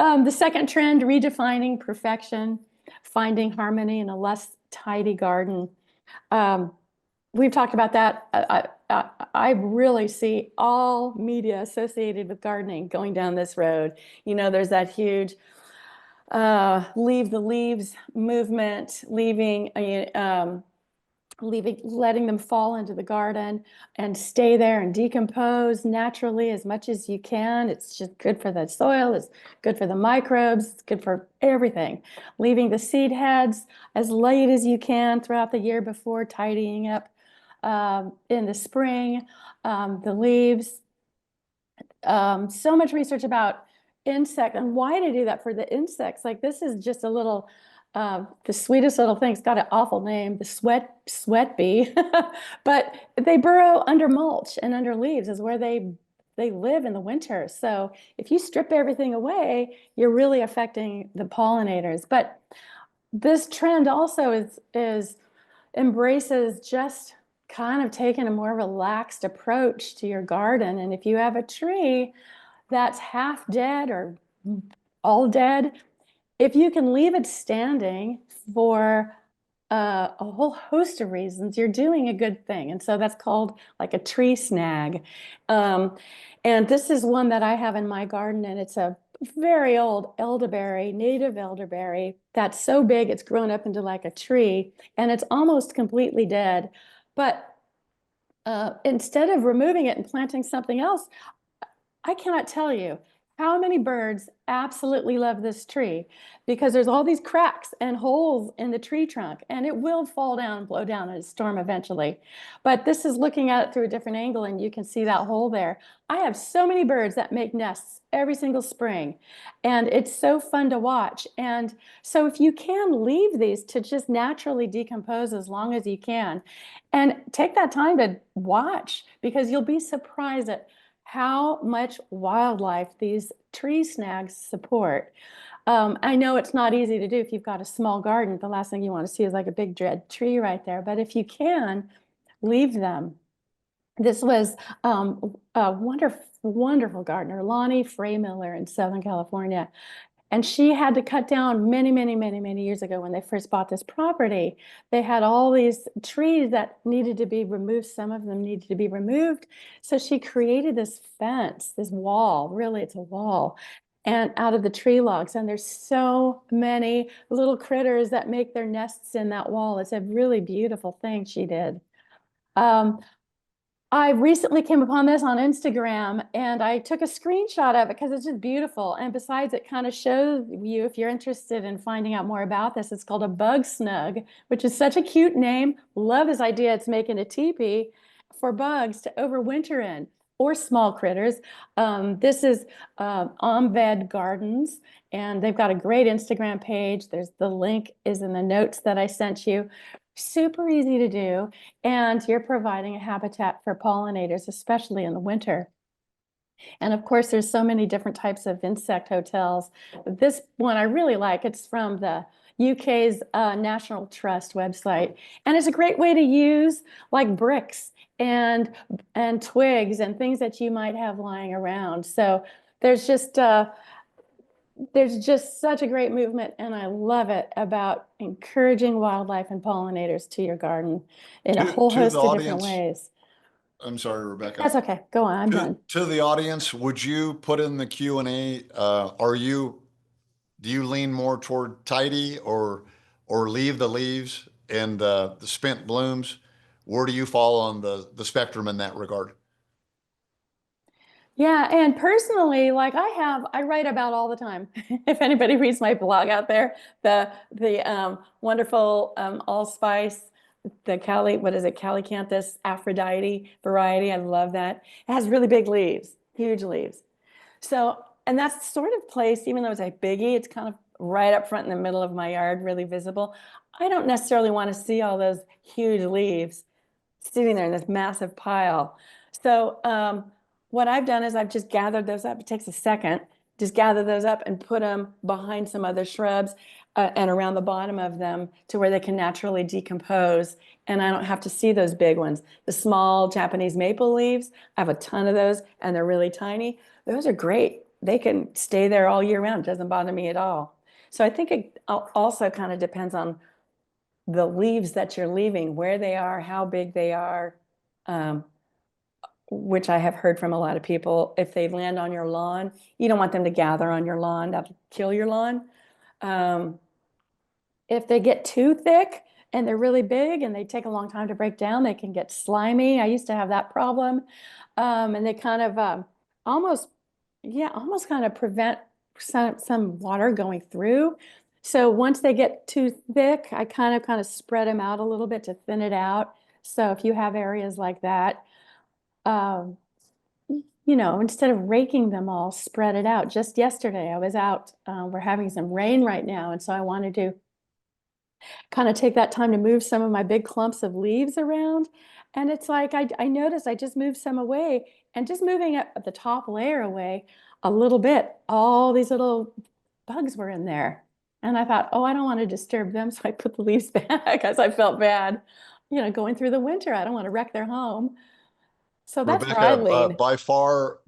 The second trend, redefining perfection, finding harmony in a less tidy garden. Um, we've talked about that. I really see all media associated with gardening going down this road. You know, there's that huge leave the leaves movement, letting them fall into the garden and stay there and decompose naturally as much as you can. It's just good for the soil, it's good for the microbes, it's good for everything. Leaving the seed heads as late as you can throughout the year before tidying up in the spring, the leaves. So much research about insect and why to do that for the insects. Like this is just a little, the sweetest little thing. It's got an awful name, the sweat bee, but they burrow under mulch and under leaves is where they live in the winter. So if you strip everything away, you're really affecting the pollinators. But this trend also is embraces just kind of taking a more relaxed approach to your garden. And if you have a tree that's half dead or all dead, if you can leave it standing for a whole host of reasons, you're doing a good thing. And so that's called like a tree snag. Um, and this is one that I have in my garden, and it's a very old elderberry, native elderberry that's so big it's grown up into like a tree, and it's almost completely dead. But instead of removing it and planting something else, I cannot tell you how many birds absolutely love this tree because there's all these cracks and holes in the tree trunk, and it will fall down and blow down in a storm eventually. But this is looking at it through a different angle, and you can see that hole there. I have so many birds that make nests every single spring, and it's so fun to watch. And so if you can leave these to just naturally decompose as long as you can, and take that time to watch, because you'll be surprised at how much wildlife these tree snags support. I know it's not easy to do if you've got a small garden. The last thing you want to see is like a big dead tree right there. But if you can, leave them. This was a wonderful, wonderful gardener, Lonnie Freymiller in Southern California. And she had to cut down many, many, many, many years ago when they first bought this property. They had all these trees that needed to be removed. Some of them needed to be removed. So she created this fence, this wall. Really, it's a wall. And out of the tree logs. And there's so many little critters that make their nests in that wall. It's a really beautiful thing she did. Um, I recently came upon this on Instagram, and I took a screenshot of it because it's just beautiful. And besides, it kind of shows you, if you're interested in finding out more about this, it's called a Bug Snug, which is such a cute name. Love this idea. It's making a teepee for bugs to overwinter in, or small critters. This is OmVed Gardens, and they've got a great Instagram page. The link is in the notes that I sent you. Super easy to do, and you're providing a habitat for pollinators, especially in the winter. And of course, there's so many different types of insect hotels. This one I really like. It's from the UK's National Trust website, and it's a great way to use like bricks and twigs and things that you might have lying around. So there's just such a great movement, and I love it, about encouraging wildlife and pollinators to your garden in a whole To the host of different audience, ways. I'm sorry, Rebecca. That's okay. Go on. I'm done. To the audience, would you put in the Q&A, do you lean more toward tidy or leave the leaves and the spent blooms? Where do you fall on the spectrum in that regard? Yeah, and personally, like I write about all the time. If anybody reads my blog out there, the wonderful allspice, the what is it, Calycanthus Aphrodite variety. I love that. It has really big leaves, huge leaves. So, and that's sort of placed, even though it's a biggie, it's kind of right up front in the middle of my yard, really visible. I don't necessarily want to see all those huge leaves sitting there in this massive pile. So what I've done is I've just gathered those up. It takes a second. Just gather those up and put them behind some other shrubs and around the bottom of them to where they can naturally decompose. And I don't have to see those big ones. The small Japanese maple leaves, I have a ton of those, and they're really tiny. Those are great they can stay there all year round. It doesn't bother me at all. So I think it also kind of depends on the leaves that you're leaving, where they are, how big they are, um, which I have heard from a lot of people. If they land on your lawn, you don't want them to gather on your lawn. That'll kill your lawn. Um, if they get too thick and they're really big and they take a long time to break down, they can get slimy. I used to have that problem. And they kind of almost, yeah, almost kind of prevent some water going through. So once they get too thick, I kind of spread them out a little bit to thin it out. So if you have areas like that, um, instead of raking them all, spread it out. Just yesterday, I was out, we're having some rain right now. And so I wanted to kind of take that time to move some of my big clumps of leaves around. And it's like I noticed I just moved some away, and just moving at the top layer away a little bit, all these little bugs were in there. And I thought, oh, I don't want to disturb them. So I put the leaves back because I felt bad, going through the winter. I don't want to wreck their home. So that's where I Rebecca, lean. by far,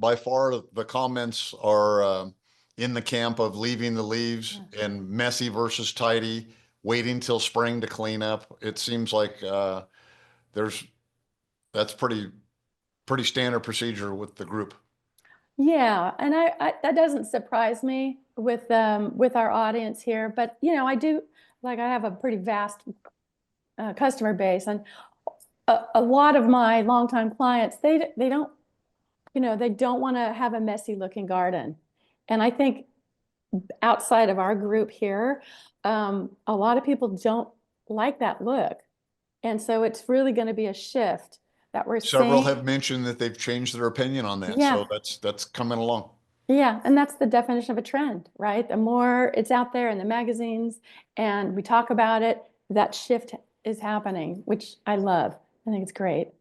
the comments are in the camp of leaving the leaves Yeah. and messy versus tidy, waiting till spring to clean up. It seems like there's that's pretty standard procedure with the group. Yeah, and I that doesn't surprise me with our audience here, but I do, like, I have a pretty vast customer base, and a lot of my longtime clients, they don't, they don't want to have a messy looking garden. And I think outside of our group here, a lot of people don't like that look. And so it's really going to be a shift that we're Several seeing. have mentioned that they've changed their opinion on that, so Yeah. that's coming along. Yeah, and that's the definition of a trend, right? The more it's out there in the magazines and we talk about it, that shift is happening, which I love. I think it's great.